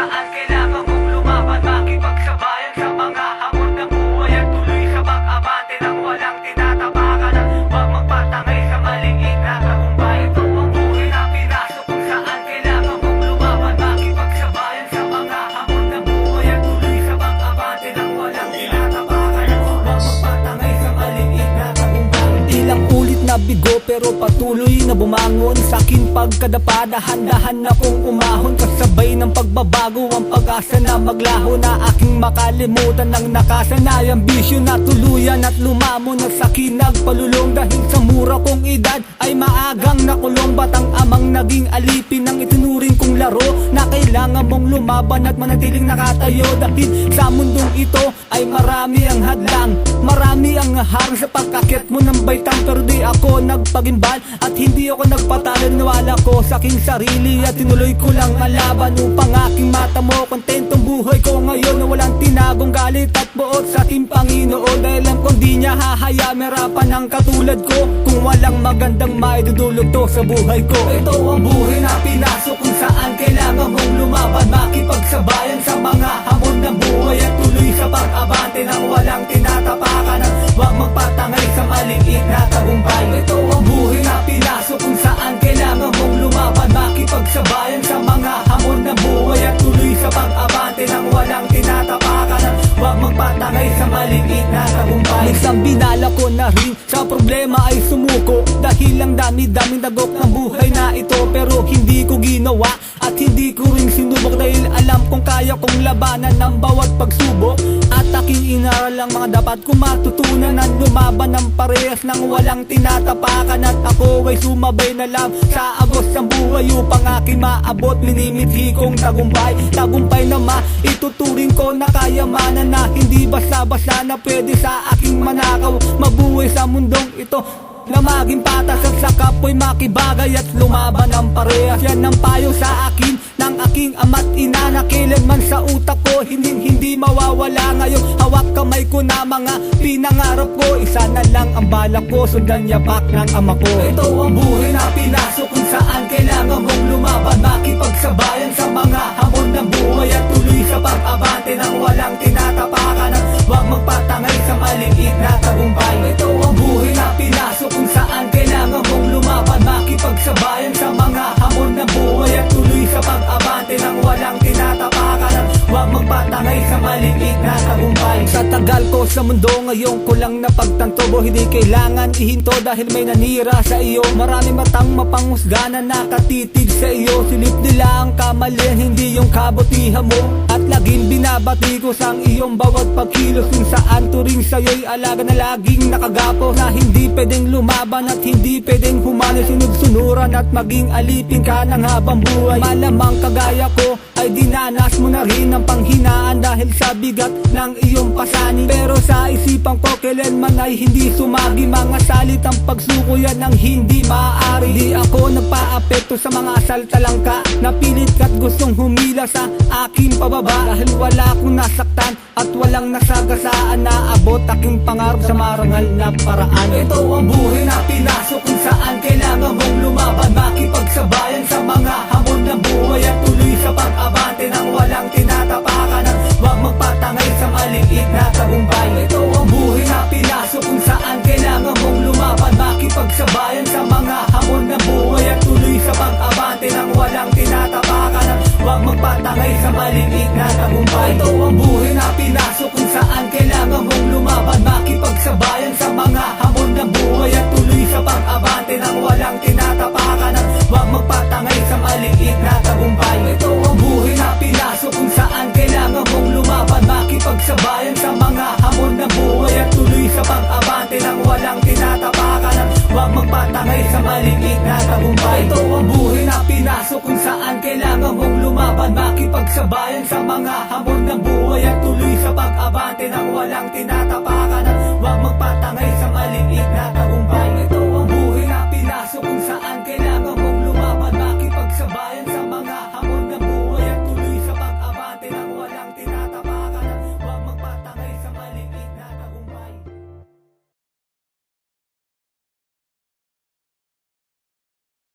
saan kailangan mong lumaban, makipagsabayan sa mga hamon ng buhay at tuloy sa pag-abante nang walang tinatapakan at huwag magpatangay sa maligid na tagumpay. Ito ang buhay na pinasok kung saan kailangan mong lumaban, makipagsabayan sa mga hamon ng buhay at tuloy sa pag-abante nang walang tinatapakan at huwag magpatangay sa maligid na tagumpay. Ilang ulit na bigo pero patuloy na bumangon sa akin pagkadapa, dahan-dahan akong umahon kasabay ng pagbabago, ang pag-asa na maglaho na aking makalimutan ng nakasanay, ambisyon na tuluyan at lumamon at sa akin nagpalulong dahil sa mura kong edad ay maagang nakulong. Batang amang naging alipin ng itinuring kong laro na kailangan mong lumaban at manatiling nakatayo dahil sa mundong ito ay marami ang hadlang, marami ang harang sa pagkakit mo ng baitang, pero di ako nagpagimbal at hindi ako nagpatalo. Nawala ko sa aking sarili at tinuloy ko lang ang laban upang aking mata mo kontentong buhay ko ngayon na walang tinagong galit at buot sa ating Panginoon, dahil alam kong di niya hahaya merapan ang katulad ko kung walang magandang maidudulog to sa buhay ko. Ito ang buhay na pinasok kung saan kailangan mong lumaban, makipagsabayan sa mga hamon ng buhay at tuloy sa pag-abante nang walang tinatapakan at huwag magpatangay sa maliit na tagumpay. Ito ang buhay na pinasok kung saan kailangan mong lumaban, makipagsabayan sa mga hamon ng buhay at tuloy sa pag-abante nang walang tinatapakan at huwag magpatangay sa maliit na tagumpay. Minsan binala ko na rin sa problema ay sumuko dahil ang dami-daming dagok ng buhay na ito, pero hindi ko ginawa at hindi ko rin sinubok dahil alam kong kaya kong labanan ng bawat pagsubok at aking inaral ang mga dapat kong matutunan at lumaban ng parehas nang walang tinatapakan at ako ay sumabay na lang sa agos ng buhay upang aking maabot minimithi kong tagumpay. Tagumpay na maituturing ko na kayamanan na hindi basta-basta na pwede sa aking manakaw, mabuhay sa mundong ito na maging patas at sa kapoy makibagay at lumaban ng parehas. Yan ang payo sa akin ng aking ama't ina na kailanman sa utak ko hindi mawawala. Ngayong hawak kamay ko na mga pinangarap ko, isa na lang ang balak ko, sundan yapak ng ama ko. Ito ang buhay na pinasok kung saan kailangan mong lumaban, makipagsabayan sa mga hamon ng buhay at tuloy sa pag-abante nang walang tinatapakan at huwag magpatangay sa maliit na tagumpay. Ito ang buhay na pinasok kung saan kailangan mong lumaban, makipagsabayan sa mga hamon ng buhay at tuloy sa pag-abante nang walang tinatapakan at huwag magpatangay sa maliit na tagumpay. Sa tagal ko sa mundo ngayon ko lang napagtanto, hindi kailangan ihinto dahil may nanira sa iyo. Marami matang mapanghusga na nakatitig sa iyo, silip nila ang kamalian, hindi yung kabutihan mo. At laging binabati ko sa iyong bawat pagkilos kung saan turing sa'yo'y alaga na laging nakagapo, na hindi pwedeng lumaban at hindi pwedeng humano, sunod-sunuran at maging alipin ka ng habang buhay. Malamang kagaya ko ay dinanas mo na rin ang panghinaan dahil sa bigat ng iyong pasanin, pero sa isipan ko kailanman ay hindi sumagi mga salitang pagsuko, yan ang hindi maaari. Di ako nagpa-apekto sa mga asaltalangka na pilit ka't gustong humila sa aking pababa, dahil wala akong nasaktan at walang nasagasaan na abot aking pangarap sa marangal na paraan. Ito ang buhay na pinasok kung saan kailangan mong lumaban, makipagsabayan sa mga hamon ng buhay at tuloy sa pag-abante nang walang tinatapakan at huwag magpatangay sa maliit na tagumpay. Ito ang buhay na pinasok kung saan kailangan mong lumaban, makipagsabayan sa mga hamon ng buhay at tuloy sa pag-abante nang walang tinatapakan at huwag magpatangay sa maliit na tagumpay. Ito ang buhay na pinasok kung saan kailangan mong lumaban, makipagsabayan sa mga hamon ng buhay at tuloy sa pag-abante nang walang tinatapakan at huwag magpatangay sa maliit na tagumpay. Ito ang buhay na pinasok kung saan kailangan mong lumaban, makipagsabayan sa mga hamon ng buhay at tuloy sa pag-abante nang walang tinatapakan at huwag magpatangay sa maliit na tagumpay. Ito ang buhay na pinasok kung saan kailangan mong lumaban, makipagsabayan sa mga hamon ng buhay at tuloy sa pag-abante nang walang tinatapakan at huwag magpatangay sa